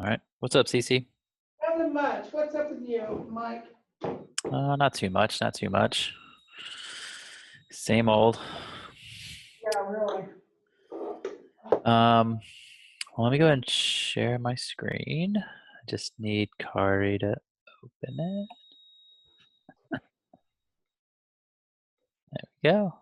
All right. What's up, Cece? Nothing much. What's up with you, Mike? Not too much. Not too much. Same old. Yeah, really. Well, let me go ahead and share my screen. I just need Kari to open it. There we go.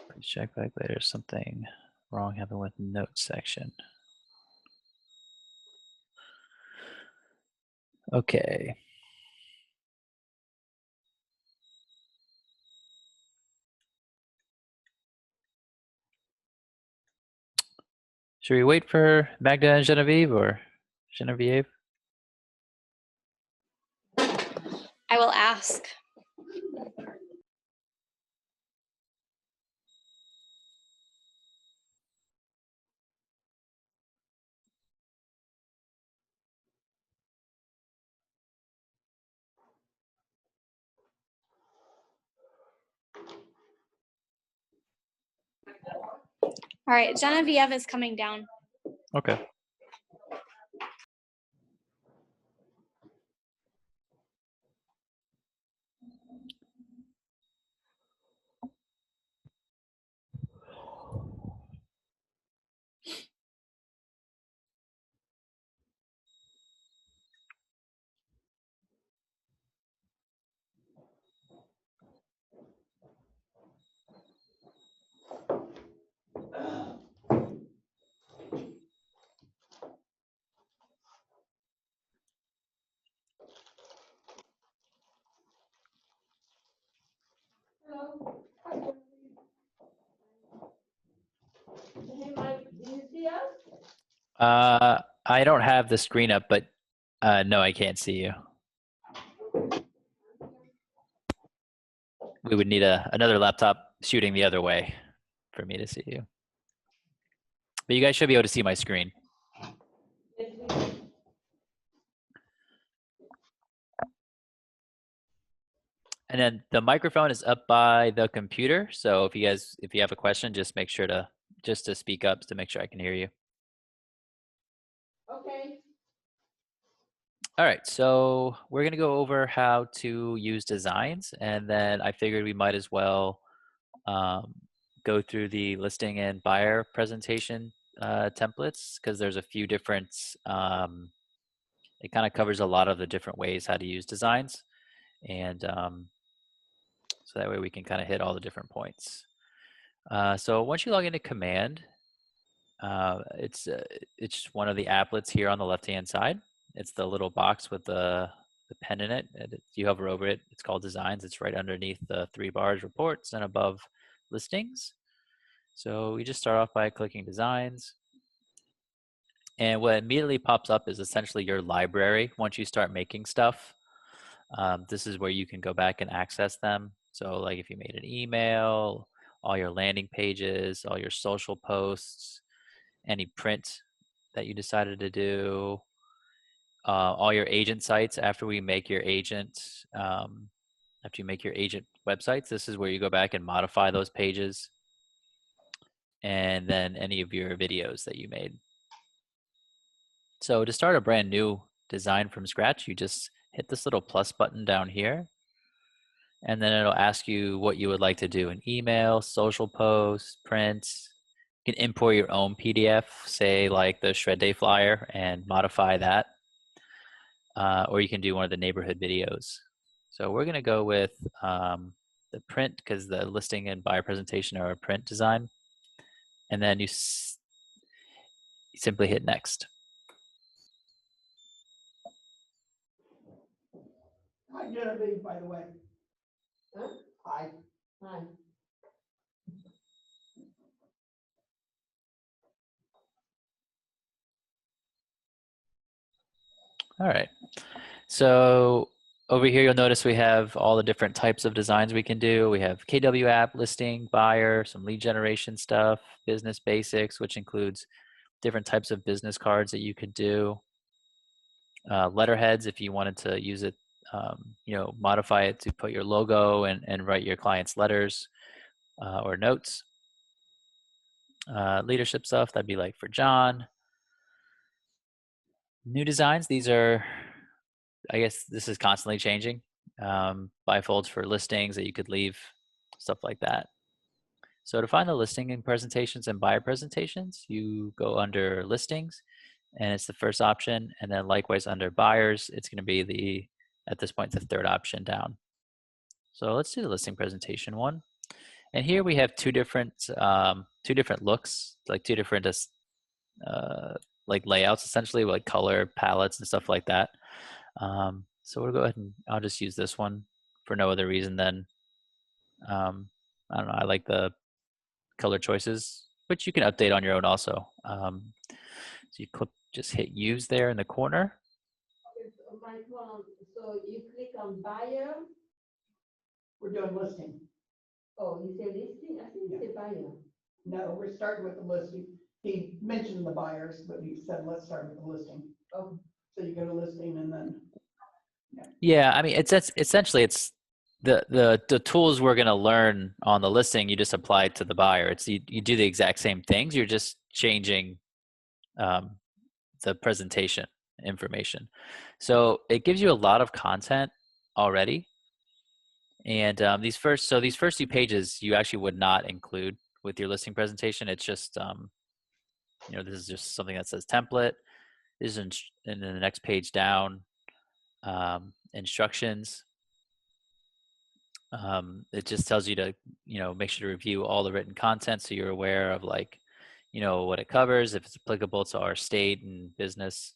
Please check back later. Something wrong happened with notes section. Okay. Should we wait for Magda and Genevieve or Genevieve? I will ask. All right, Genevieve is coming down. Okay. Hello. Hey, Mike, do you see us? I don't have the screen up, but no, I can't see you. We would need another laptop shooting the other way for me to see you. But you guys should be able to see my screen. Yes, we do. And then the microphone is up by the computer. So if you have a question, just make sure to speak up to make sure I can hear you. Okay. All right, so we're gonna go over how to use designs, and then I figured we might as well go through the listing and buyer presentation templates, because there's a few different, it kind of covers a lot of the different ways how to use designs. And so that way we can kind of hit all the different points. So once you log into Command, it's one of the applets here on the left-hand side. It's the little box with the pen in it. And if you hover over it, it's called Designs. It's right underneath the 3 bars Reports and above Listings. So we just start off by clicking Designs. And what immediately pops up is essentially your library once you start making stuff. This is where you can go back and access them. So like if you made an email, all your landing pages, all your social posts, any print that you decided to do, all your agent sites after we make your agent, after you make your agent websites, this is where you go back and modify those pages. And then any of your videos that you made. So to start a brand new design from scratch, you just hit this little plus button down here. And then it'll ask you what you would like to do, an email, social post, print. You can import your own PDF, say like the Shred Day flyer, and modify that. Or you can do one of the neighborhood videos. So we're gonna go with the print, because the listing and buyer presentation are a print design. And then you simply hit next. Hi, Genevieve, by the way. Huh? Hi. Hi. All right. So over here, you'll notice we have all the different types of designs we can do. We have KW app, listing, buyer, some lead generation stuff, business basics, which includes different types of business cards that you could do. letterheads if you wanted to use it, you know, modify it to put your logo and write your client's letters or notes. Leadership stuff, that'd be like for John. New designs, these are, I guess this is constantly changing. Bifolds for listings that you could leave, stuff like that. So to find the listing and presentations and buyer presentations, you go under listings and it's the first option. And then likewise under buyers, it's going to be the, at this point, the third option down. So let's do the listing presentation one. And here we have two different looks, like two different like layouts essentially, like color palettes and stuff like that. So we'll go ahead and I'll just use this one for no other reason than, I don't know, I like the color choices, which you can update on your own also. So you just hit use there in the corner. Michael, so you click on buyer. We're doing listing. Oh, you say listing? I think you say buyer. No, we're starting with the listing. He mentioned the buyers, but he said, let's start with the listing. Oh, so you go to listing and then. Yeah, I mean, it's essentially it's the tools we're going to learn on the listing. You just apply it to the buyer. It's you do the exact same things. You're just changing the presentation information. So it gives you a lot of content already. And these first two pages you actually would not include with your listing presentation. It's just you know, this is just something that says template. This is in the next page down. Instructions. It just tells you to, you know, make sure to review all the written content so you're aware of, like, you know, what it covers, if it's applicable to our state and business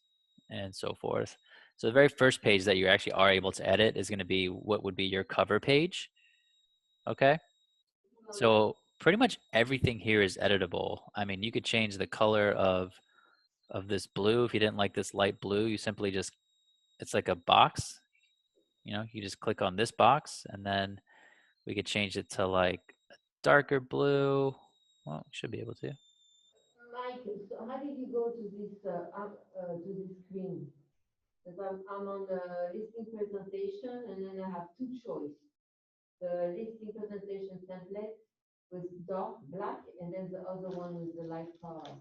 and so forth. So the very first page that you actually are able to edit is going to be what would be your cover page. Okay. So pretty much everything here is editable. I mean, you could change the color of this blue. If you didn't like this light blue, you simply just, it's like a box. You know, you just click on this box and then we could change it to like a darker blue. Well, should be able to. Mike, so how did you go to this screen? Because I'm on the listing presentation and then I have two choices. The listing presentation template with dark black and then the other one with the light color.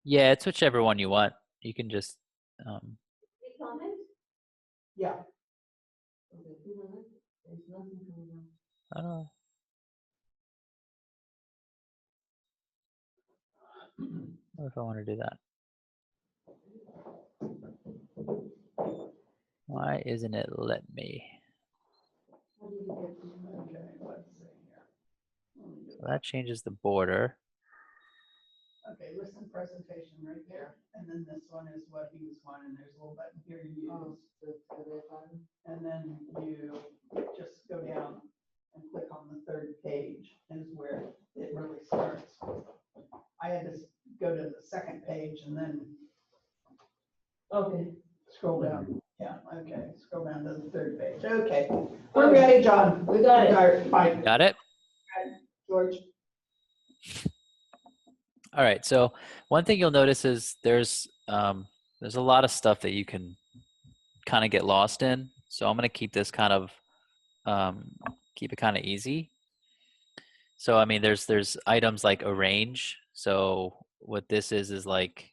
Yeah, it's whichever one you want. You can just Click on it? Yeah. Okay, click on it. There's nothing coming up. I don't know. What if I want to do that? Why isn't it letting me? How did you get to it? Okay, let's see here. Let me do So that changes the border. Okay, listen presentation right there. And then this one is what he was wanting. There's a little button here to use. Oh, the red button. And then you just go down and click on the third page is where it really starts. I had to go to the second page and then Okay. scroll down. Yeah, okay, scroll down to the third page. Okay, we're ready, John. We got it. All right, fine, Got it? George. All right. So one thing you'll notice is there's a lot of stuff that you can kind of get lost in. So I'm going to keep this kind of keep it kind of easy. So I mean, there's items like arrange. So what this is like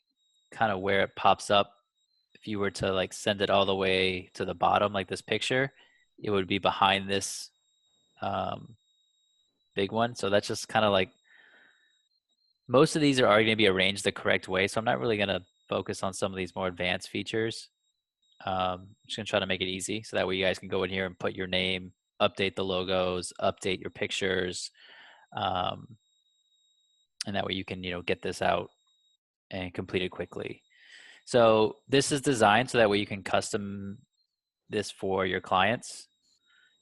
kind of where it pops up. If you were to like send it all the way to the bottom, like this picture, it would be behind this big one. So that's just kind of like, most of these are already going to be arranged the correct way. So I'm not really going to focus on some of these more advanced features. I'm just going to try to make it easy. So that way you guys can go in here and put your name, update the logos, update your pictures. And that way you can, you know, get this out and complete it quickly. So this is designed so that way you can custom this for your clients.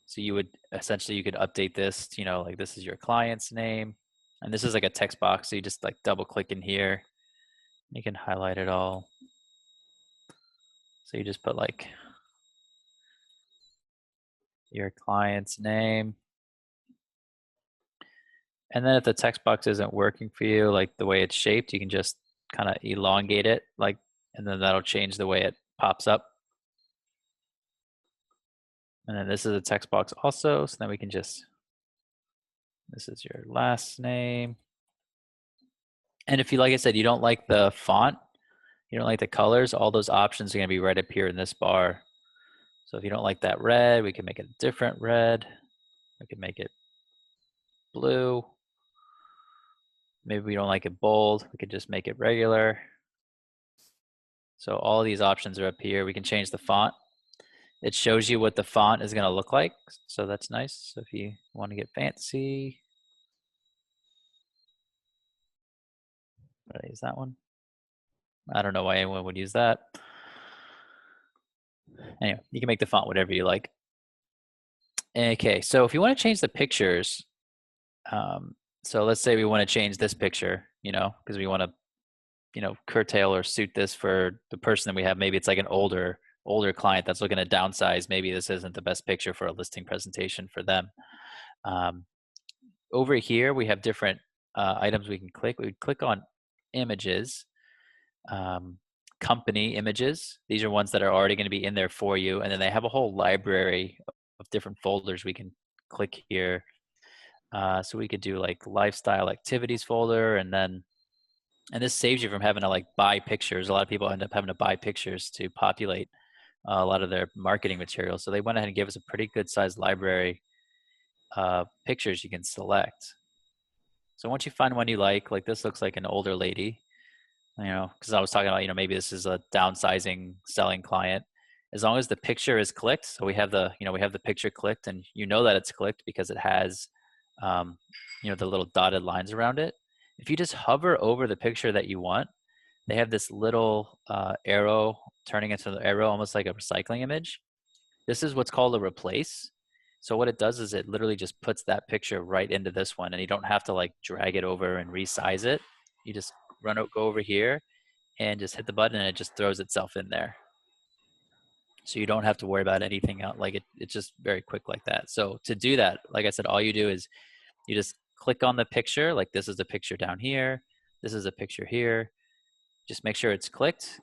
So you would essentially, you could update this, you know, like this is your client's name. And this is like a text box. So you just like double click in here. You can highlight it all. So you just put like your client's name. And then if the text box isn't working for you, like the way it's shaped, you can just kind of elongate it, like, and then that'll change the way it pops up. And then this is a text box also. So then we can just, this is your last name. And if you, like I said, you don't like the font, you don't like the colors, all those options are going to be right up here in this bar. So if you don't like that red, we can make it a different red. We can make it blue. Maybe we don't like it bold. We could just make it regular. So all these options are up here. We can change the font. It shows you what the font is going to look like. So that's nice. So if you want to get fancy, did I use that one? I don't know why anyone would use that. Anyway, you can make the font whatever you like. Okay, so if you want to change the pictures, so let's say we want to change this picture, you know, because we want to, you know, curtail or suit this for the person that we have. Maybe it's like an older client that's looking to downsize. Maybe this isn't the best picture for a listing presentation for them. Over here, we have different items we can click. We would click on images, company images. These are ones that are already going to be in there for you. And then they have a whole library of different folders we can click here. So we could do like lifestyle activities folder, and this saves you from having to like buy pictures. A lot of people end up having to buy pictures to populate a lot of their marketing materials. So they went ahead and gave us a pretty good sized library pictures you can select. So once you find one you like this looks like an older lady, you know, because I was talking about, you know, maybe this is a downsizing selling client. As long as the picture is clicked, so we have the, you know, we have the picture clicked, and you know that it's clicked because it has, you know, the little dotted lines around it. If you just hover over the picture that you want, they have this little arrow turning into the arrow, almost like a recycling image. This is what's called a replace. So what it does is it literally just puts that picture right into this one, and you don't have to like drag it over and resize it. You just go over here and just hit the button, and it just throws itself in there. So you don't have to worry about anything else. Like it's just very quick like that. So to do that, like I said, all you do is you just click on the picture. Like this is the picture down here. This is a picture here. Just make sure it's clicked.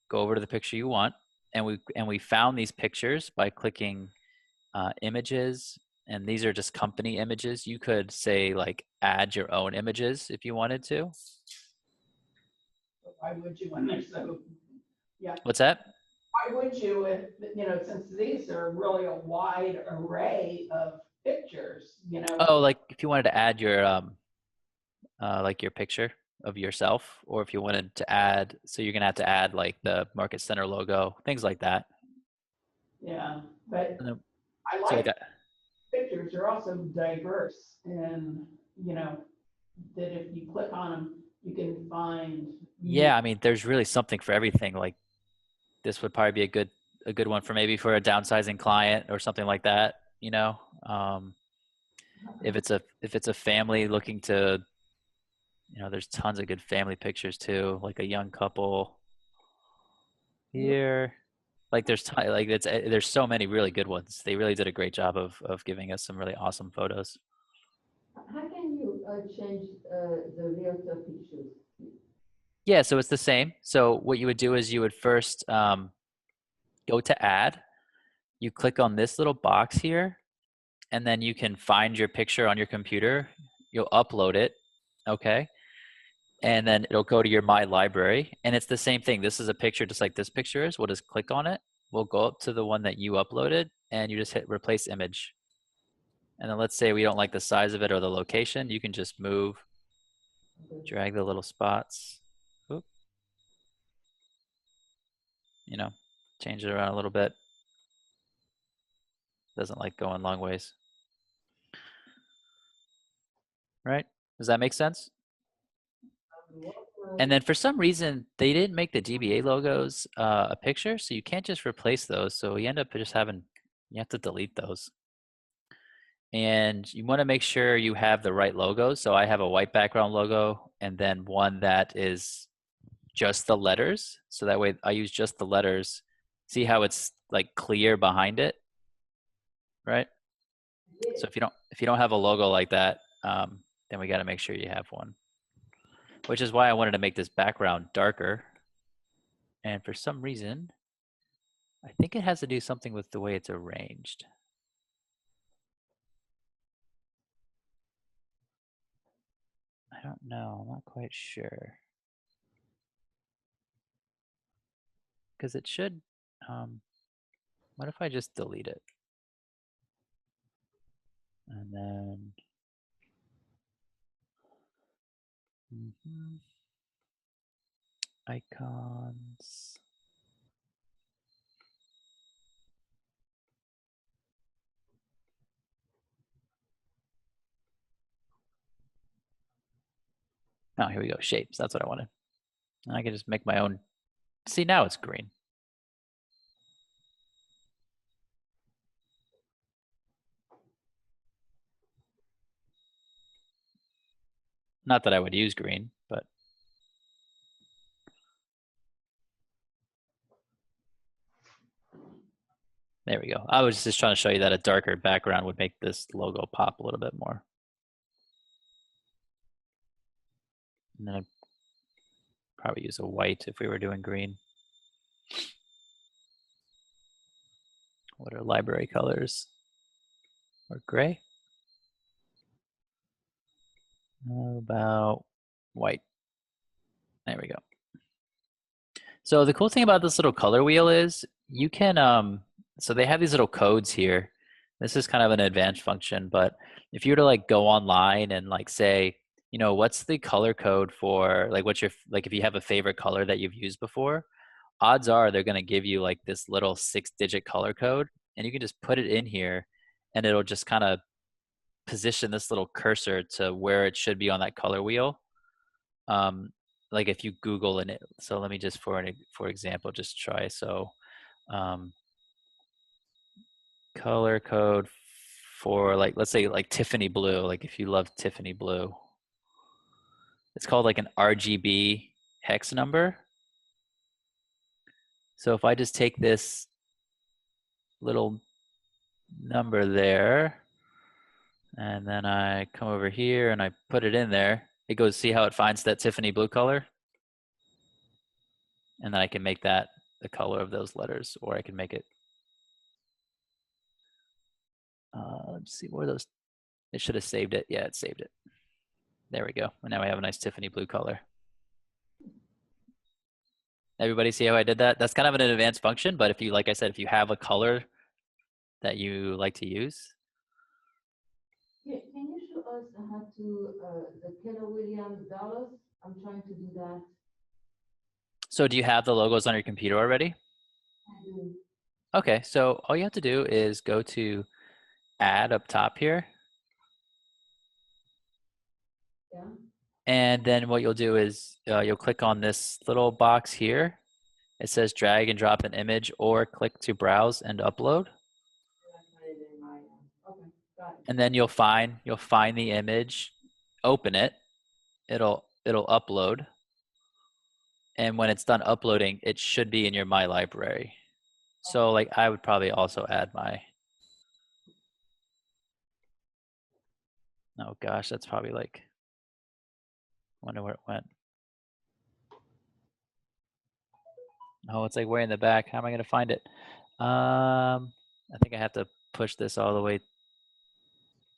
Go over to the picture you want. And we found these pictures by clicking images. And these are just company images. You could say like add your own images if you wanted to. Why would you when they're so, yeah, What's that? why would you, if, you know, since these are really a wide array of pictures, you know? Oh, like if you wanted to add your like your picture of yourself, or if you wanted to add, so you're gonna have to add like the Market Center logo, things like that. Yeah, but And then, I so like like pictures are also diverse, and, you know, that if you click on them, you can find. yeah, I mean, there's really something for everything. Like this would probably be a good one for maybe for a downsizing client or something like that. You know, if it's a family looking to, you know, there's tons of good family pictures too, like a young couple here. Like there's so many really good ones. They really did a great job of giving us some really awesome photos. How can you change the realtor pictures? Yeah, so it's the same. So what you would do is you would first go to add. You click on this little box here, and then you can find your picture on your computer. You'll upload it, okay? And then it'll go to your My Library, and it's the same thing. This is a picture just like this picture is. We'll just click on it. We'll go up to the one that you uploaded, and you just hit replace image. And then let's say we don't like the size of it or the location. You can just move, drag the little spots. Oop. You know, change it around a little bit. Doesn't like going long ways. Right? Does that make sense? And then for some reason, they didn't make the DBA logos a picture, so you can't just replace those. So you end up just having, you have to delete those. And you want to make sure you have the right logos. So I have a white background logo, and then one that is just the letters. So that way I use just the letters. See how it's like clear behind it, right? So if you don't have a logo like that, then we got to make sure you have one. Which is why I wanted to make this background darker. And for some reason, I think it has to do something with the way it's arranged. I don't know, I'm not quite sure. Because it should, what if I just delete it? And then, icons. Oh, here we go, shapes, that's what I wanted. And I can just make my own, see now it's green. Not that I would use green, but. There we go. I was just trying to show you that a darker background would make this logo pop a little bit more. And then I'd probably use a white if we were doing green. What are library colors? Or gray? How about white? There we go. So the cool thing about this little color wheel is you can, so they have these little codes here. This is kind of an advanced function, but if you were to like go online and like say, you know, what's the color code for like what's your, like if you have a favorite color that you've used before, odds are they're going to give you like this little 6-digit color code and you can just put it in here and it'll just kind of position this little cursor to where it should be on that color wheel. Like if you Google in it, so let me just for example, just try. So color code for like, let's say like Tiffany blue, like if you love Tiffany blue, it's called like an RGB hex number. So if I just take this little number there, and then I come over here and I put it in there, it goes, see how it finds that Tiffany blue color? And then I can make that the color of those letters, or I can make it, let's see where those, it should have saved it. Yeah, it saved it. There we go. And now we have a nice Tiffany blue color. Everybody see how I did that? That's kind of an advanced function, but if you, like I said, if you have a color that you like to use. Can you show us how to, the Keller Williams dollars? I'm trying to do that. So do you have the logos on your computer already? I do. Okay, so all you have to do is go to add up top here. Yeah. And then what you'll do is you'll click on this little box here. It says drag and drop an image or click to browse and upload. Okay, got it. And then you'll find the image, open it, it'll upload. And when it's done uploading, it should be in your My Library. So like I would probably also add my, oh gosh, that's probably like, wonder where it went. Oh, it's like way in the back. How am I gonna find it? I think I have to push this all the way,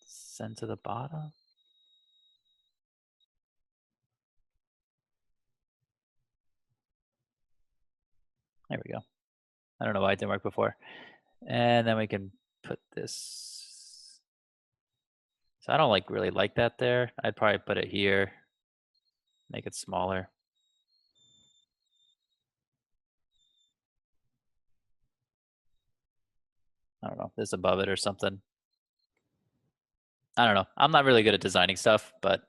send to the bottom. There we go. I don't know why it didn't work before. And then we can put this. So I don't like really like that there. I'd probably put it here, make it smaller. I don't know, this above it or something. I don't know. I'm not really good at designing stuff, but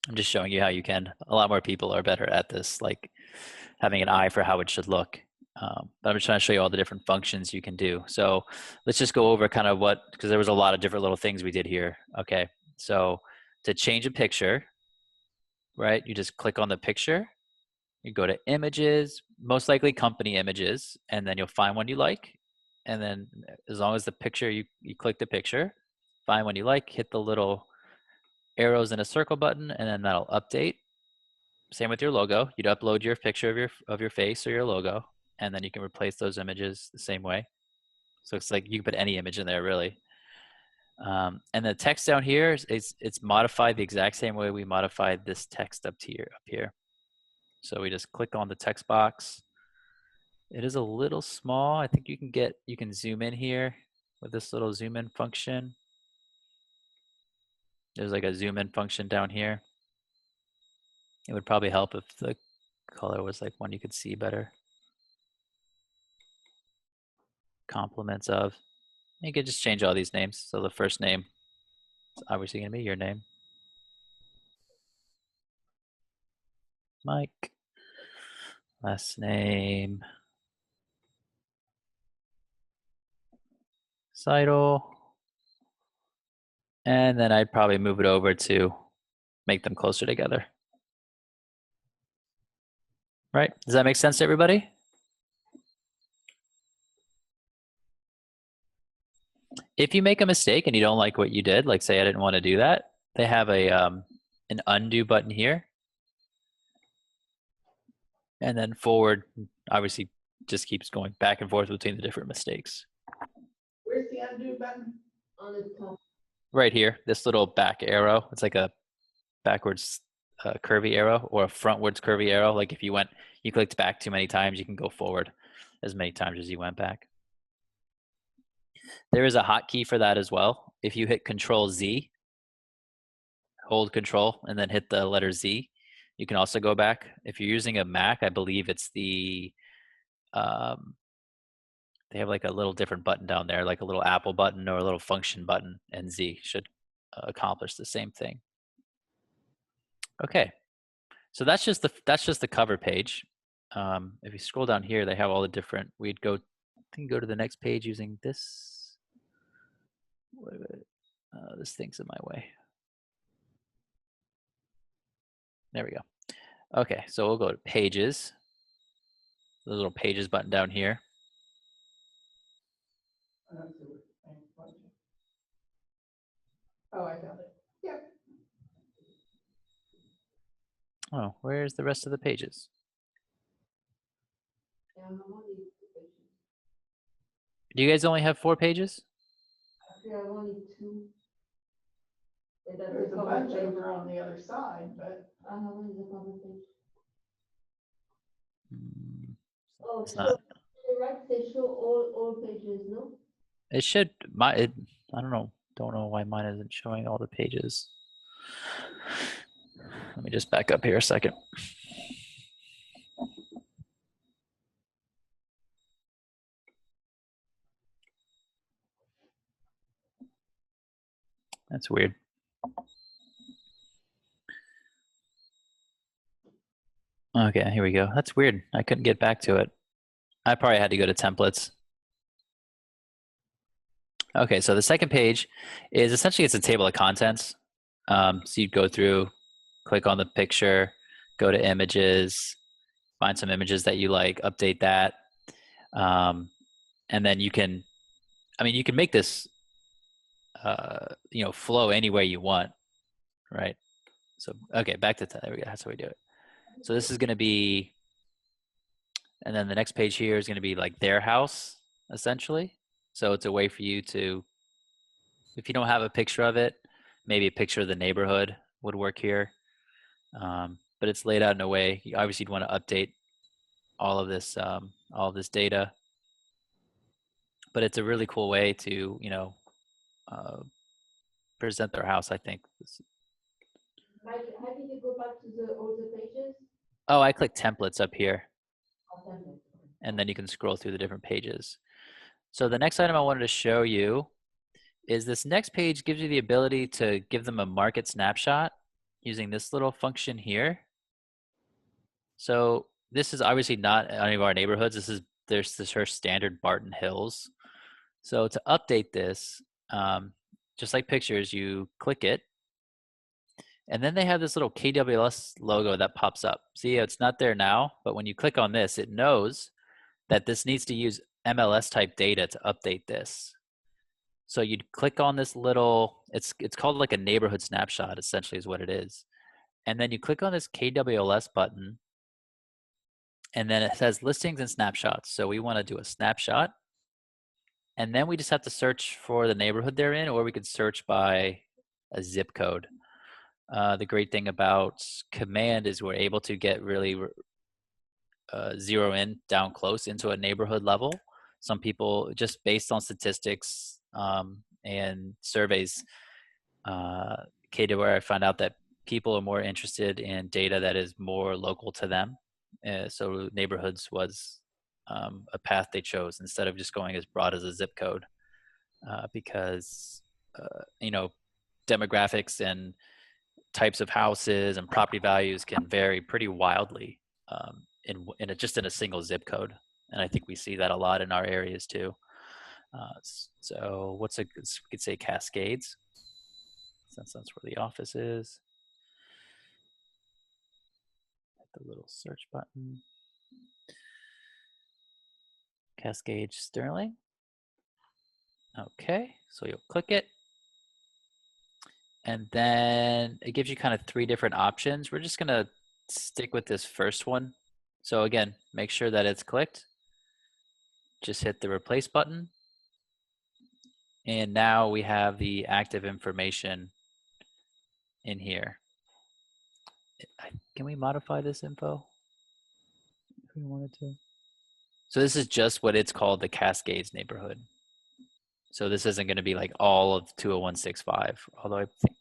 I'm just showing you how you can. A lot more people are better at this, like having an eye for how it should look. But I'm just trying to show you all the different functions you can do. So let's just go over kind of what, because there was a lot of different little things we did here. Okay, so to change a picture, right, you just click on the picture, you go to images, most likely company images, and then you'll find one you like. And then as long as the picture, you click the picture, find one you like, hit the little arrows in a circle button, and then that'll update. Same with your logo. You'd upload your picture of your face or your logo. and then you can replace those images the same way. So it's like you can put any image in there really. And the text down here it's modified the exact same way we modified this text up here. So we just click on the text box. It is a little small. I think you can zoom in here with this little zoom in function. There's like a zoom in function down here. It would probably help if the color was like one you could see better. Compliments of. You could just change all these names. So the first name is obviously going to be your name. Mike. Last name. Seidel. And then I'd probably move it over to make them closer together. Right? Does that make sense to everybody? If you make a mistake and you don't like what you did, like say I didn't want to do that, they have a an undo button here. And then forward obviously just keeps going back and forth between the different mistakes. Where's the undo button? On the top. Right here, this little back arrow. It's like a backwards curvy arrow or a frontwards curvy arrow. Like if you clicked back too many times, you can go forward as many times as you went back. There is a hotkey for that as well. If you hit Control Z, hold Control, and then hit the letter Z, you can also go back. If you're using a Mac, I believe it's the, they have like a little different button down there, like a little Apple button or a little function button, and Z should accomplish the same thing. Okay, so that's just the cover page. If you scroll down here, they have all the different. We'd go, I think, go to the next page using this. Wait a minute. This thing's in my way. There we go. Okay, so we'll go to Pages. The little Pages button down here. Oh, I found it. Yep. Oh, where's the rest of the pages? Yeah, I'm only two pages. Do you guys only have 4 pages? Actually, I have only 2. And that's There's the a cover bunch page. over on the other side, but How many is the cover page? Mm, Oh, It's show, not. you're right, say show all pages, no? It should. I don't know. Don't know why mine isn't showing all the pages. Let me just back up here a second. That's weird. Okay, here we go. That's weird. I couldn't get back to it. I probably had to go to templates. Okay, so the second page is essentially it's a table of contents. So you'd go through, click on the picture, go to images, find some images that you like, update that. And then you can make this, flow any way you want, right? So, okay, back to, there we go, that's how we do it. So this is gonna be, and then the next page here is gonna be like their house, essentially. So it's a way for you to, if you don't have a picture of it, maybe a picture of the neighborhood would work here. But it's laid out in a way, obviously you'd wanna update all of this data. But it's a really cool way to, present their house, I think. Mike, how did you go back to all the pages? Oh, I click templates up here, Oh, template. and then you can scroll through the different pages. So the next item I wanted to show you is this next page gives you the ability to give them a market snapshot using this little function here. So this is obviously not any of our neighborhoods. There's her standard Barton Hills. So to update this, just like pictures, you click it, and then they have this little KWS logo that pops up. See, it's not there now, but when you click on this, it knows that this needs to use MLS type data to update this. So you'd click on this little, it's called like a neighborhood snapshot, essentially is what it is. And then you click on this KWS button, And then it says listings and snapshots. So we want to do a snapshot. And then we just have to search for the neighborhood they're in, or we could search by a zip code. The great thing about command is we're able to get really zero in down close into a neighborhood level. Some people, just based on statistics and surveys, KWR, I found out that people are more interested in data that is more local to them. So neighborhoods was a path they chose instead of just going as broad as a zip code, because you know, demographics and types of houses and property values can vary pretty wildly just in a single zip code. And I think we see that a lot in our areas too. So we could say Cascades, since that's where the office is. Hit the little search button. Cascade Sterling. Okay, so you'll click it. And then it gives you kind of 3 different options. We're just gonna stick with this first one. So again, make sure that it's clicked. Just hit the replace button. And now we have the active information in here. Can we modify this info if we wanted to? So this is just what it's called, the Cascades neighborhood. So this isn't going to be like all of 20165, although I think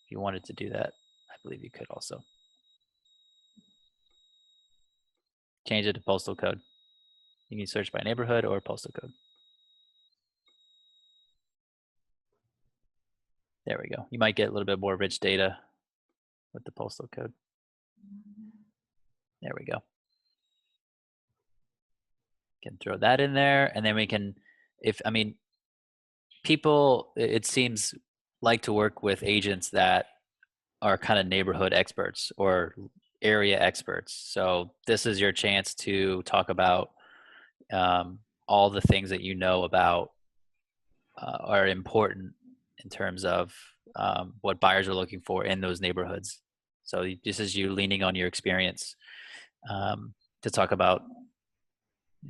if you wanted to do that, I believe you could also. Change it to postal code. You can search by neighborhood or postal code. There we go. You might get a little bit more rich data with the postal code. There we go. Can throw that in there, and then we can, people, it seems, like to work with agents that are kind of neighborhood experts or area experts. So this is your chance to talk about all the things that you know about are important in terms of what buyers are looking for in those neighborhoods. So this is you leaning on your experience to talk about,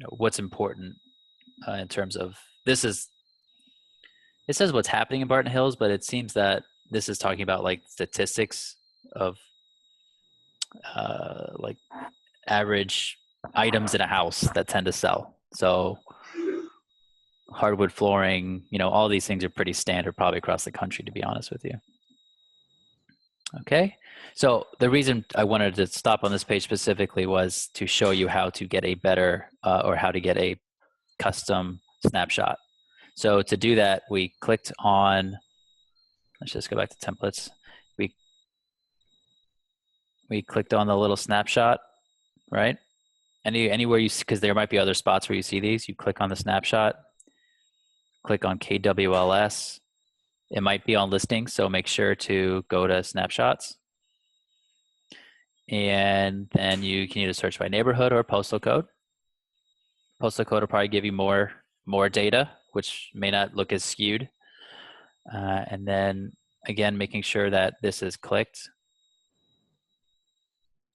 what's important in terms of it says what's happening in Barton Hills, but it seems that this is talking about like statistics of like average items in a house that tend to sell. So hardwood flooring, all these things are pretty standard probably across the country, to be honest with you. Okay, so the reason I wanted to stop on this page specifically was to show you how to get a better or how to get a custom snapshot. So to do that, we clicked on, let's just go back to templates. We clicked on the little snapshot, right? Anywhere you see, because there might be other spots where you see these, you click on the snapshot, click on KWLS. It might be on listings, so make sure to go to snapshots. And then you can either search by neighborhood or postal code. Postal code will probably give you more data, which may not look as skewed. And then again, making sure that this is clicked,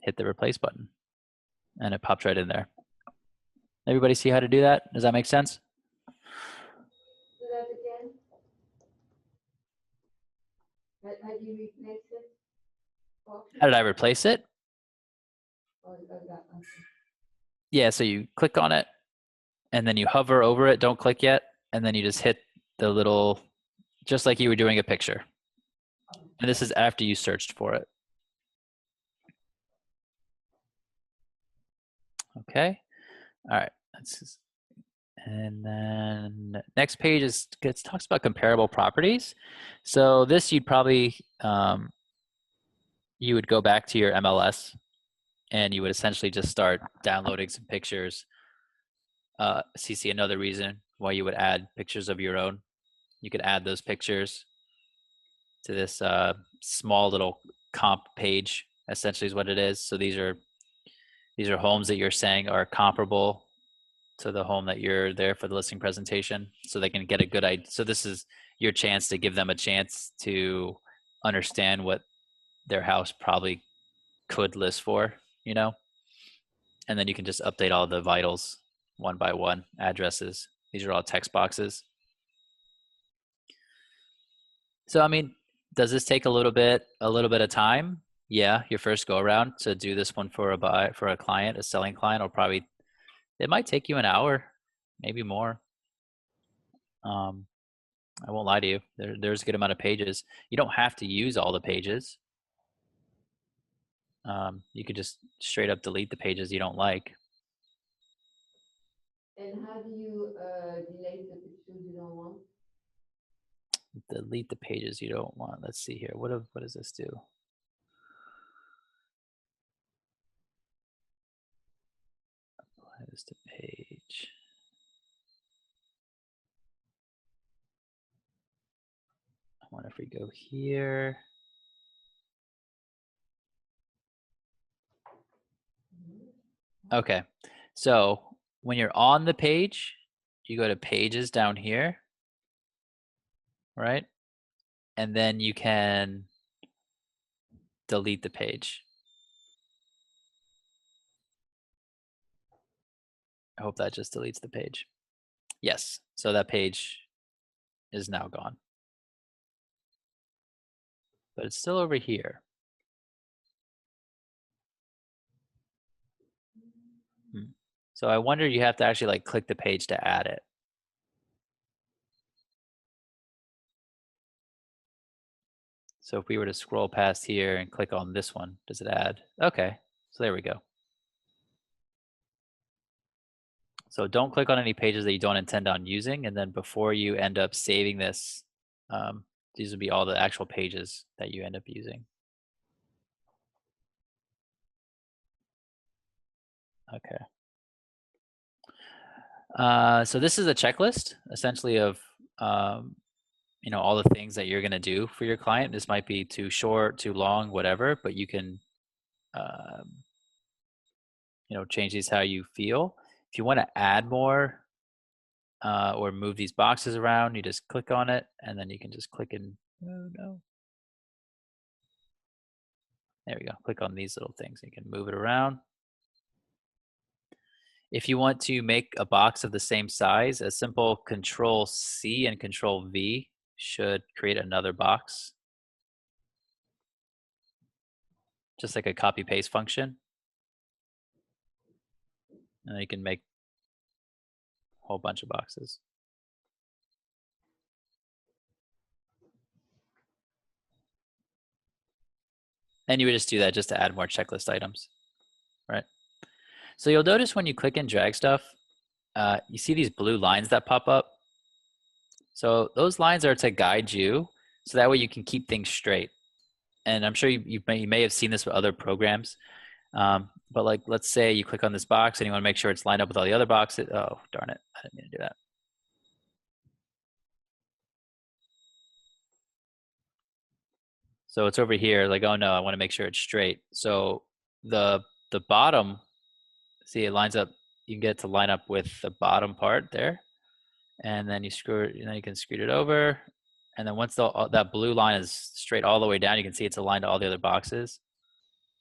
hit the replace button, and it pops right in there. Everybody see how to do that? Does that make sense? Do that again. How do you replace it? How did I replace it? Oh, okay. Yeah, so you click on it, and then you hover over it, don't click yet, and then you just hit the little, just like you were doing a picture. And this is after you searched for it. Okay, all right. And then next page talks about comparable properties. So this you'd probably, you would go back to your MLS and you would essentially just start downloading some pictures. CC, another reason why you would add pictures of your own. You could add those pictures to this small little comp page, essentially is what it is. So these are homes that you're saying are comparable to the home that you're there for the listing presentation, so they can get a good idea. So this is your chance to give them a chance to understand what their house probably could list for, And then you can just update all the vitals one by one, addresses. These are all text boxes. So, I mean, does this take a little bit of time? Yeah, your first go around to do this one for a client, a selling client, it might take you an hour, maybe more. I won't lie to you. There's a good amount of pages. You don't have to use all the pages. You could just straight up delete the pages you don't like. And how do you delete the pictures you don't want? Delete the pages you don't want. Let's see here. What does this do? Apply this to page. I wonder if we go here. Okay, so when you're on the page, you go to pages down here, right? And then you can delete the page. I hope that just deletes the page. Yes, so that page is now gone. But it's still over here. So I wonder, you have to actually like click the page to add it. So if we were to scroll past here and click on this one, does it add? Okay, so there we go. So don't click on any pages that you don't intend on using. And then before you end up saving this, these would be all the actual pages that you end up using. Okay. So this is a checklist essentially of, you know, all the things that you're going to do for your client. This might be too short, too long, whatever, but you can, you know, change these how you feel. If you want to add more or move these boxes around, you just click on it and then you can just click in. Oh no. There we go. Click on these little things. You can move it around. If you want to make a box of the same size, a simple Control C and Control V should create another box. Just like a copy paste function. And then you can make a whole bunch of boxes. And you would just do that just to add more checklist items, right? So you'll notice when you click and drag stuff, you see these blue lines that pop up. So those lines are to guide you, so that way you can keep things straight. And I'm sure you may have seen this with other programs. But like, let's say you click on this box and you want to make sure it's lined up with all the other boxes. Oh, darn it. I didn't mean to do that. So it's over here, like, oh no, I want to make sure it's straight. So the bottom, see, it lines up, you can get it to line up with the bottom part there. And then you screw it, you can scoot it over. And then once that blue line is straight all the way down, you can see it's aligned to all the other boxes.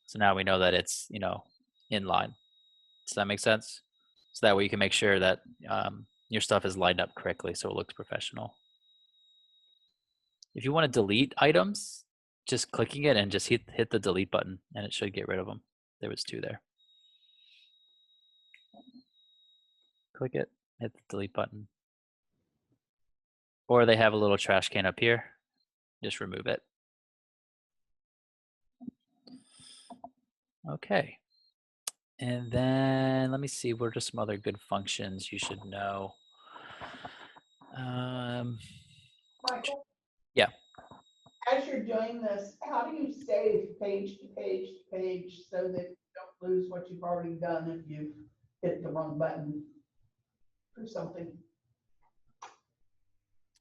So now we know that it's, you know, in line. Does that make sense? So that way you can make sure that your stuff is lined up correctly so it looks professional. If you want to delete items, just clicking it and just hit the delete button and it should get rid of them. There was 2 there. Click it, hit the delete button. Or they have a little trash can up here. Just remove it. Okay. And then let me see, what are some other good functions you should know? Michael? Yeah. As you're doing this, how do you save page to page to page so that you don't lose what you've already done if you hit the wrong button or something?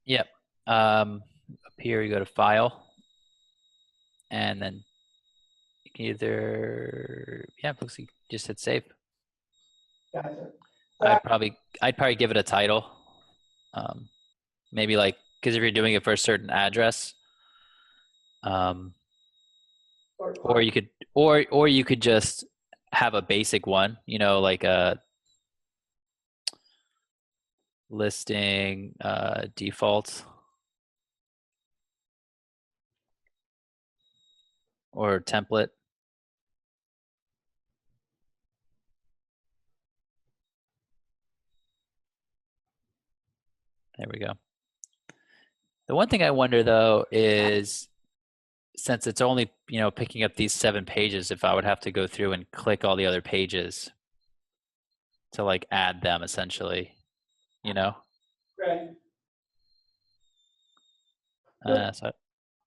Yep. Up here you go to File, and then you can either, yeah, it looks like you just hit Save. Gotcha. I'd probably give it a title. Maybe like, because if you're doing it for a certain address, or you could just have a basic one, you know, like a listing default or template. There we go. The one thing I wonder though is, since it's only, you know, picking up these 7 pages, if I would have to go through and click all the other pages to like add them essentially, you know? Right. So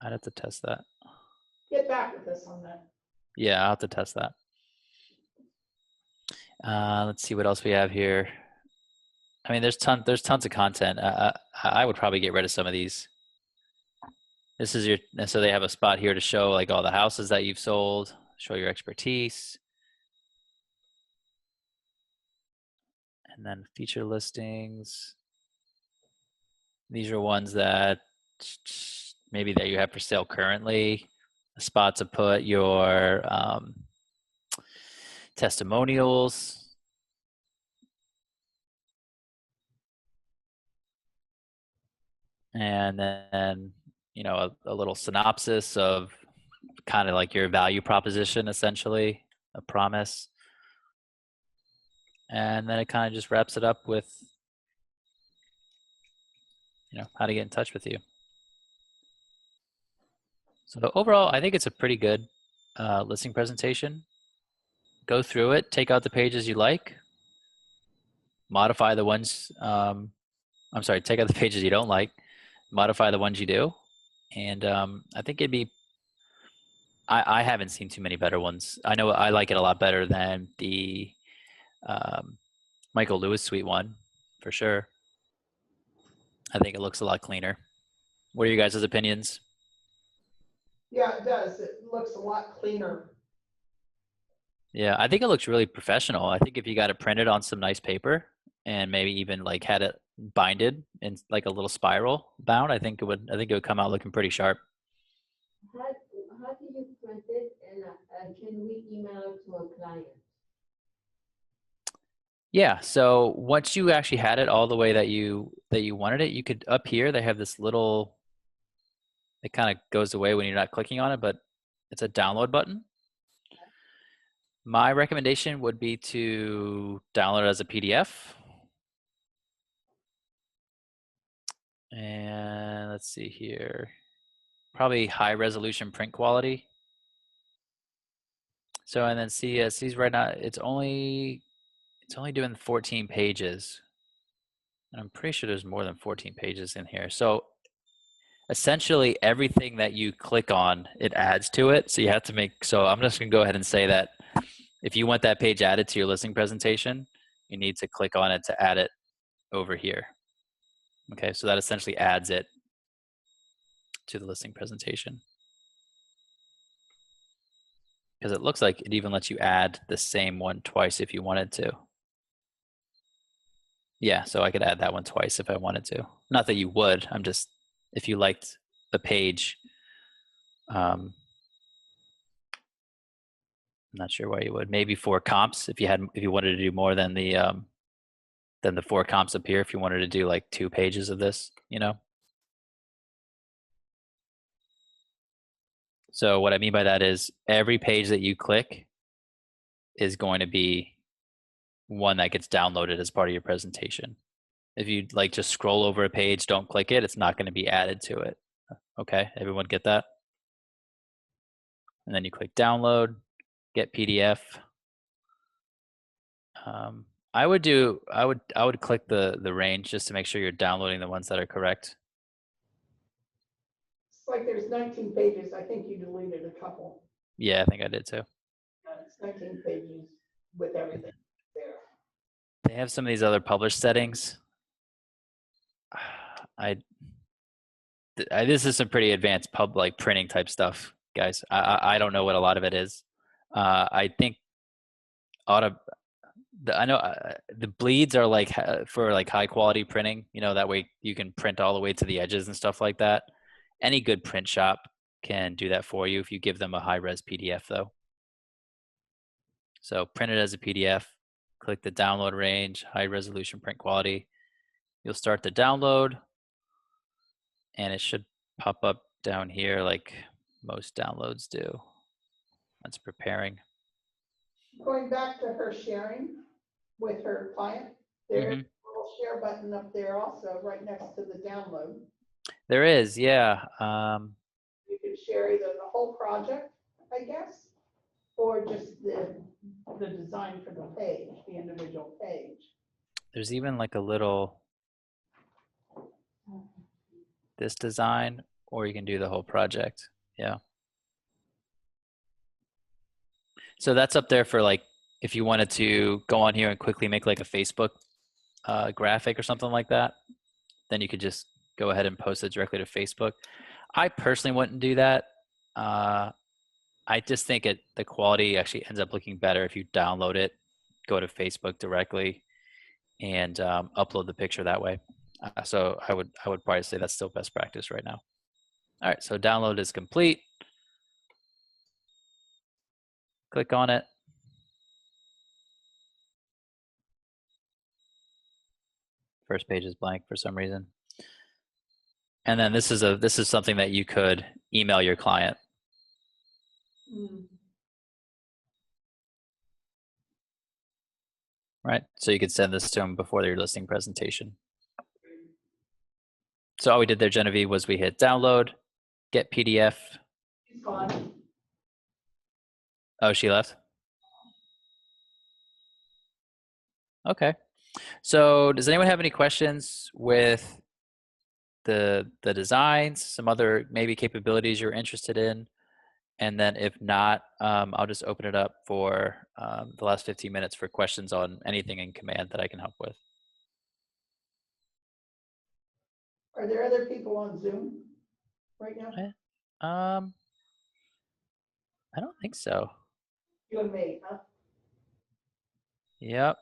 I'd have to test that. Get back with us on that. Yeah, I'll have to test that. Let's see what else we have here. I mean, there's tons of content. I would probably get rid of some of these. This is your, so they have a spot here to show like all the houses that you've sold, show your expertise. And then feature listings. These are ones that maybe that you have for sale currently. A spot to put your testimonials. And then, you know, a little synopsis of kind of like your value proposition, essentially, a promise. And then it kind of just wraps it up with, you know, how to get in touch with you. So overall, I think it's a pretty good listing presentation. Go through it, take out the pages you like, modify the ones, I'm sorry, take out the pages you don't like, modify the ones you do. And I think it'd be, I haven't seen too many better ones. I know I like it a lot better than the Michael Lewis Suite one, for sure. I think it looks a lot cleaner. What are you guys' opinions? Yeah, it does. It looks a lot cleaner. Yeah, I think it looks really professional. I think if you got it printed on some nice paper and maybe even like had it binded in like a little spiral bound, I think it would come out looking pretty sharp. How do you print it, and can we email it to a client? Yeah, so once you actually had it all the way that you wanted it, you could, up here they have this little, it kind of goes away when you're not clicking on it, but it's a download button. My recommendation would be to download it as a PDF. And let's see here, probably high resolution print quality. So, and then see right now it's only doing 14 pages. And I'm pretty sure there's more than 14 pages in here. So essentially everything that you click on, it adds to it. So you have to make, so I'm just gonna go ahead and say that if you want that page added to your listing presentation, you need to click on it to add it over here. Okay, so that essentially adds it to the listing presentation. Because it looks like it even lets you add the same one twice if you wanted to. Yeah, so I could add that one twice if I wanted to. Not that you would, I'm just, if you liked the page, I'm not sure why you would. Maybe for comps, if you wanted to do more than the 4 comps up here, if you wanted to do like 2 pages of this, you know? So what I mean by that is every page that you click is going to be one that gets downloaded as part of your presentation. If you like just scroll over a page, don't click it, it's not going to be added to it. Okay, everyone get that? And then you click download, get PDF. I would click the range just to make sure you're downloading the ones that are correct. It's like there's 19 pages. I think you deleted a couple. Yeah, I think I did too. It's 19 pages with everything there. They have some of these other published settings. This is some pretty advanced like printing type stuff, guys. I don't know what a lot of it is. I think I know the bleeds are like for like high quality printing, you know, that way you can print all the way to the edges and stuff like that. Any good print shop can do that for you if you give them a high res PDF though. So print it as a PDF, click the download range, high resolution print quality. You'll start the download and it should pop up down here like most downloads do. That's preparing. Going back to her sharing with her client, there's Mhm. a little share button up there also, right next to the download. There is, yeah. You could share either the whole project, I guess, or just the design for the page, the individual page. There's even like a little, this design, or you can do the whole project. Yeah. So that's up there for like, if you wanted to go on here and quickly make like a Facebook graphic or something like that, then you could just go ahead and post it directly to Facebook. I personally wouldn't do that. I just think the quality actually ends up looking better if you download it, go to Facebook directly, and upload the picture that way. So I would probably say that's still best practice right now. All right, so download is complete. Click on it. First page is blank for some reason. And then this is something that you could email your client. Right? So you could send this to them before your listing presentation. So all we did there, Genevieve, was we hit download, get PDF. It's gone. Oh, she left? Okay. So does anyone have any questions with the designs, some other maybe capabilities you're interested in? And then if not, I'll just open it up for the last 15 minutes for questions on anything in Command that I can help with. Are there other people on Zoom right now? I don't think so. You and me, huh? Yep.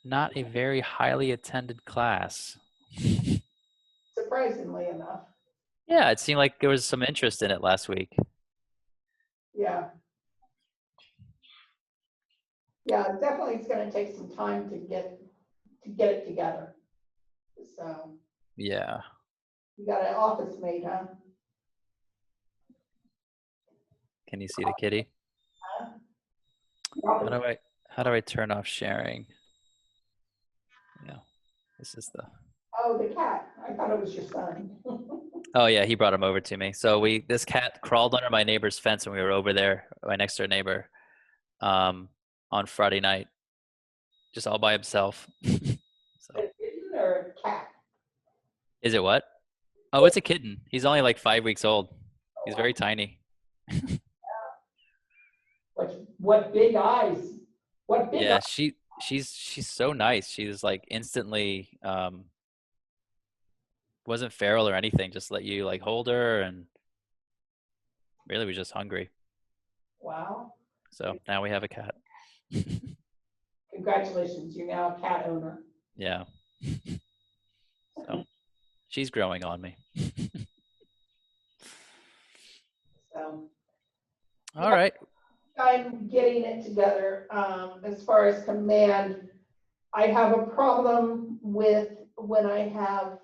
Not a very highly attended class. Surprisingly enough. Yeah, it seemed like there was some interest in it last week. Yeah. Yeah, definitely it's gonna take some time to get it together. So Yeah. you got an office mate, huh? Can you see the kitty? How do I turn off sharing? Yeah. This is the Oh, the cat. I thought it was your son. Oh yeah, he brought him over to me. So this cat crawled under my neighbor's fence when we were over there, my next door neighbor, on Friday night, just all by himself. So Isn't there a cat? is it what? Oh, it's a kitten. He's only like 5 weeks old. He's very tiny. What big eyes? What big Yeah, eyes? she's so nice. She's like instantly wasn't feral or anything, just let you like hold her, and really was just hungry. Wow. So now we have a cat. Congratulations, you're now a cat owner. Yeah. So she's growing on me. So All right. I'm getting it together. As far as Command, I have a problem with when I have,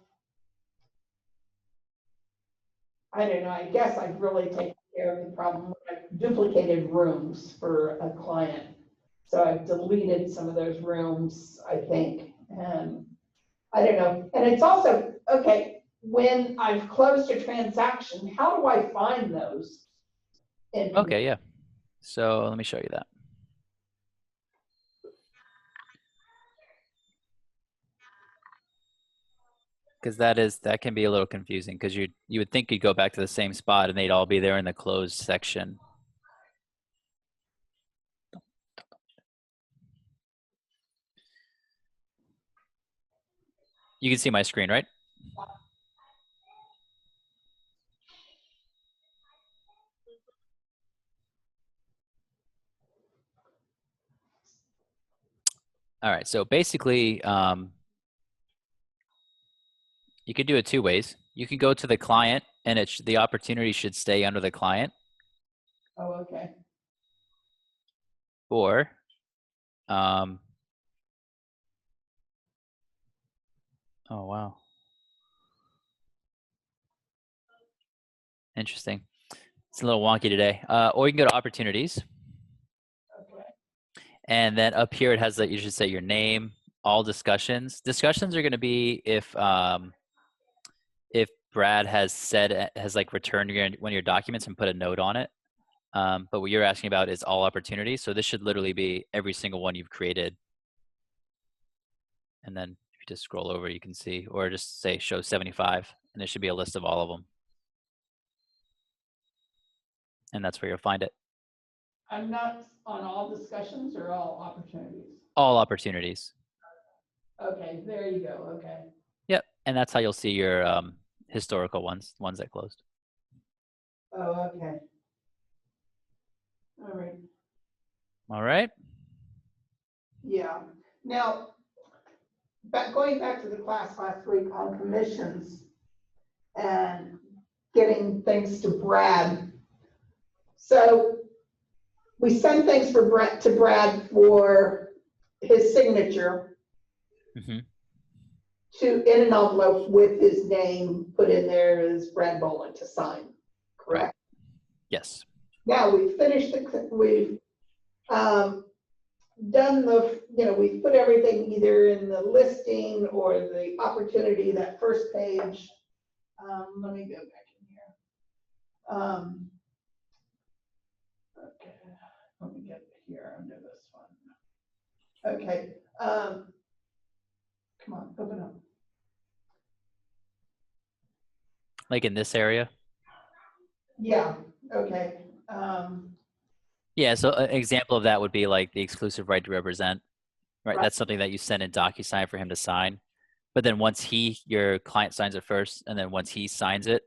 I don't know, I guess I've really taken care of the problem. I've duplicated rooms for a client. So I've deleted some of those rooms, I think, and I don't know. And it's also, okay, when I've closed a transaction, how do I find those? Okay, yeah. So let me show you that. Because that can be a little confusing, because you would think you'd go back to the same spot and they'd all be there in the closed section. You can see my screen, right? All right, so basically, you could do it two ways. You can go to the client, and the opportunity should stay under the client. Oh, okay. Or Oh, wow. Interesting. It's a little wonky today. Or you can go to opportunities. Okay. And then up here, it has that you should say your name, all discussions. Discussions are going to be if Brad has like returned one of your documents and put a note on it. But what you're asking about is all opportunities. So this should literally be every single one you've created. And then if you just scroll over, you can see, or just say show 75, and there should be a list of all of them. And that's where you'll find it. I'm not on all discussions or all opportunities. All opportunities. Okay, there you go, okay. Yep. And that's how you'll see your historical ones that closed. Oh, okay. All right, All right. yeah. Now, going back to the class last week on commissions and getting things to Brad. So we send things to Brad for his signature Mm-hmm. in an envelope with his name put in there as Brad Boland to sign, correct? Right. Yes. Now we've finished we've done we've put everything either in the listing or the opportunity, that first page. Let me go back in here. Okay, let me get here under this one. Okay, come on, open up. Like in this area. Yeah, okay. Yeah. So an example of that would be like the exclusive right to represent. Right. Right. That's something that you send in DocuSign for him to sign. But then once your client signs it first, and then once he signs it,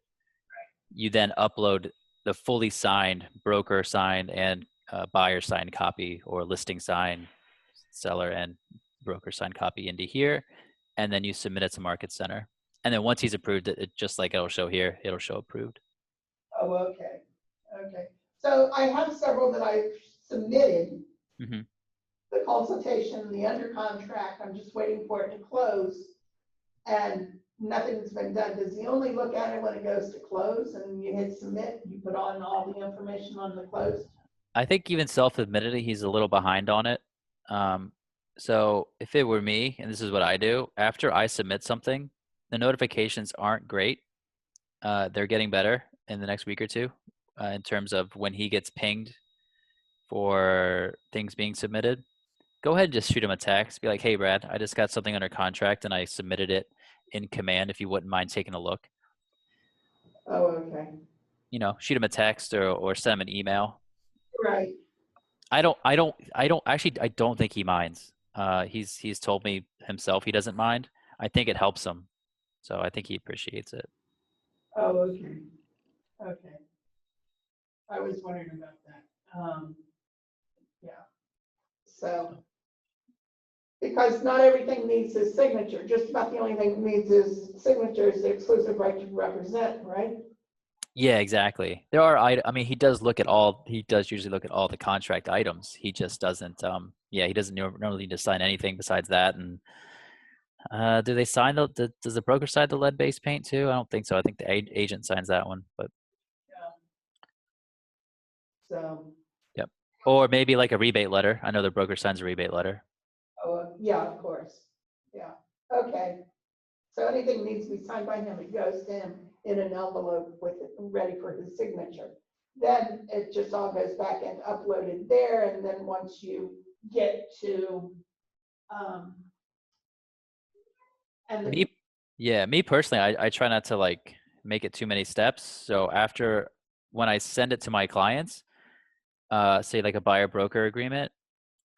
you then upload the fully signed, broker signed, and buyer signed copy, or listing signed, seller and broker signed copy into here, and then you submit it to Market Center. And then once he's approved it, just like it'll show here, it'll show approved. Oh, okay, okay. So I have several that I've submitted. Mm-hmm. The consultation, the under contract, I'm just waiting for it to close, and nothing's been done. Does he only look at it when it goes to close and you hit submit, you put on all the information on the close? I think even self-admittedly, he's a little behind on it. So if it were me, and this is what I do, after I submit something, the notifications aren't great. They're getting better in the next week or two in terms of when he gets pinged for things being submitted. Go ahead and just shoot him a text. Be like, hey, Brad, I just got something under contract and I submitted it in command. If you wouldn't mind taking a look. Oh, okay, Shoot him a text or send him an email. right. I don't think he minds. He's told me himself he doesn't mind. I think it helps him. So I think he appreciates it. Oh, okay, okay. I was wondering about that. Yeah. So, because not everything needs his signature, just about the only thing that needs his signature is the exclusive right to represent, right? Yeah, exactly. There are, I mean, he does usually look at all the contract items. He just doesn't, he doesn't normally need to sign anything besides that. And do they sign does the broker sign the lead-based paint too? I don't think so. I think the agent signs that one, but. Yeah. So, Yep. Or maybe like a rebate letter. I know the broker signs a rebate letter. oh, yeah, of course. Yeah, okay. So anything needs to be signed by him, it goes to him in an envelope with it ready for his signature. Then it just all goes back and uploaded there, and then once you get to, and the, Me personally, I try not to like make it too many steps. So when I send it to my clients, say like a buyer broker agreement,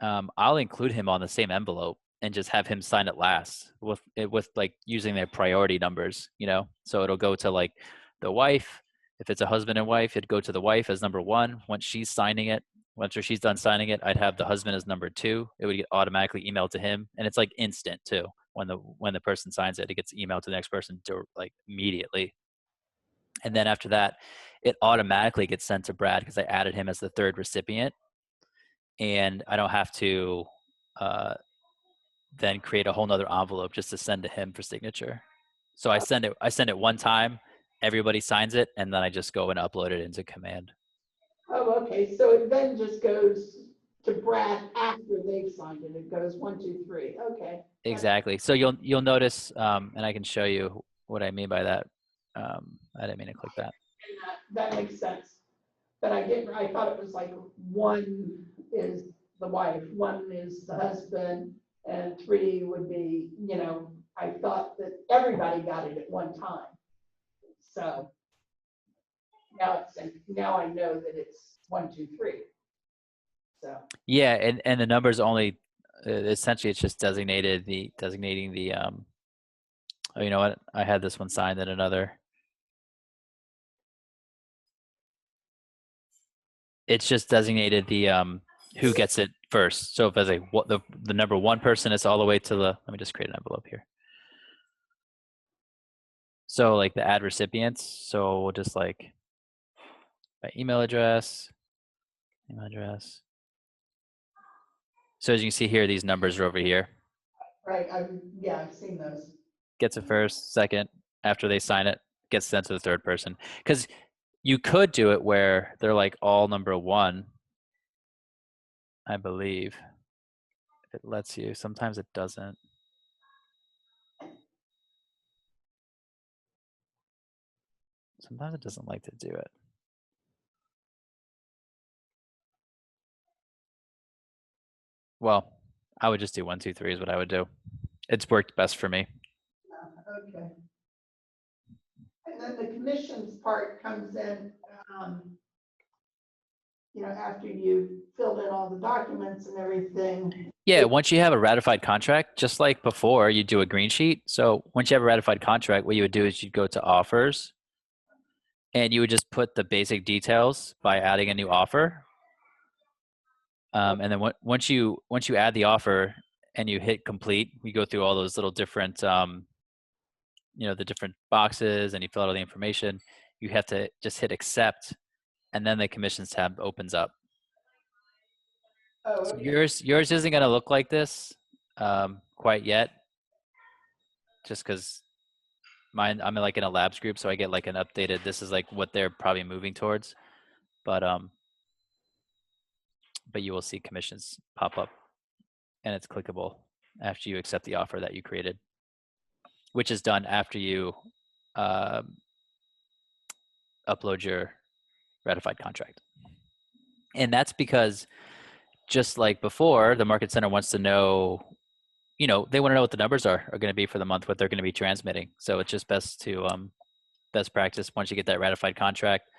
I'll include him on the same envelope and just have him sign it last with like using their priority numbers, so it'll go to like the wife. If it's a husband and wife, it'd go to the wife as number one. Once she's done signing it, I'd have the husband as number two. It would get automatically emailed to him, and it's like instant too. When the person signs it, it gets emailed to the next person like immediately. And then after that, it automatically gets sent to Brad because I added him as the third recipient. And I don't have to then create a whole nother envelope just to send to him for signature. So I send it one time, everybody signs it, and then I just go and upload it into Command. Oh, okay, so it then just goes to Brad after they've signed it. It goes 1, 2, 3. Okay. Exactly. So you'll notice, and I can show you what I mean by that. I didn't mean to click that. And that makes sense. But I thought it was like 1 is the wife, 1 is the husband, and 3 would be, I thought that everybody got it at one time. So now I know that it's 1, 2, 3. So, Yeah, and the numbers only essentially it's just designating the oh, you know what? I had this one signed in another. It's just designated the who gets it first. So if as the number 1 person is all the way to the, let me just create an envelope here. So like the add recipients. So we'll just like my email address. So as you can see here, these numbers are over here. right, I've seen those. Gets it first, second, after they sign it, gets sent to the 3rd person. Because you could do it where they're like all number 1, I believe. If it lets you, sometimes it doesn't. Sometimes it doesn't like to do it. Well, I would just do 1, 2, 3 is what I would do. It's worked best for me. Okay. And then the commissions part comes in, after you filled in all the documents and everything. Yeah, once you have a ratified contract, just like before, you do a green sheet. So once you have a ratified contract, what you would do is you'd go to offers and you would just put the basic details by adding a new offer. And then once you add the offer and you hit complete, we go through all those little different, the different boxes, and you fill out all the information. You have to just hit accept, and then the commissions tab opens up. Oh, So okay. yours isn't going to look like this quite yet, just because mine, I'm like in a labs group, so I get like an updated. This is like what they're probably moving towards, but you will see commissions pop up, and it's clickable after you accept the offer that you created, which is done after you upload your ratified contract. And that's because, just like before, the market center wants to know, they want to know what the numbers are going to be for the month, what they're going to be transmitting. So it's just best to best practice, once you get that ratified contract,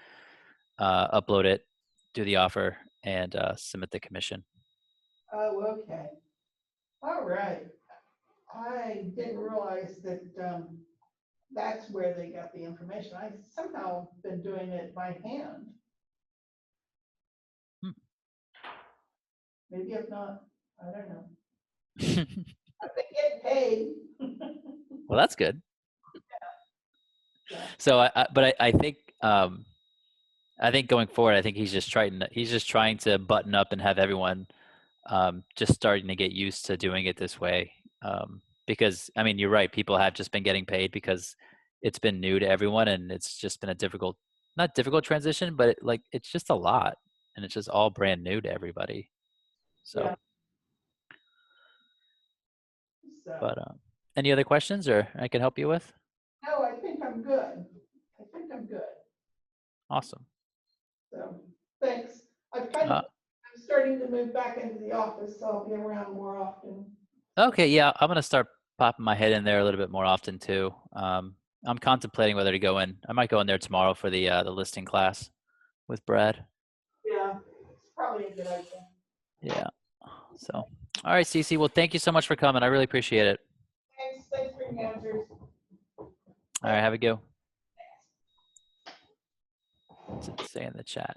upload it, do the offer, and submit the commission. Oh, okay. All right. I didn't realize that that's where they got the information. I somehow been doing it by hand. Maybe if not, I don't know. I've been getting paid. Well, that's good. Yeah. So, I think going forward, I think he's just trying to button up and have everyone just starting to get used to doing it this way. Because I mean, you're right. People have just been getting paid because it's been new to everyone, and it's just been a not difficult transition, but it's just a lot, and it's just all brand new to everybody. So, Yeah. So, but any other questions, or I can help you with? no, I think I'm good. Awesome. So, thanks. I'm starting to move back into the office, so I'll be around more often. Okay, yeah, I'm gonna start popping my head in there a little bit more often too. I'm contemplating whether to go in. I might go in there tomorrow for the listing class with Brad. Yeah, it's probably a good idea. Yeah. So, all right, Cece. Well, thank you so much for coming. I really appreciate it. Thanks for your answers. All right, have a go. What's it say in the chat?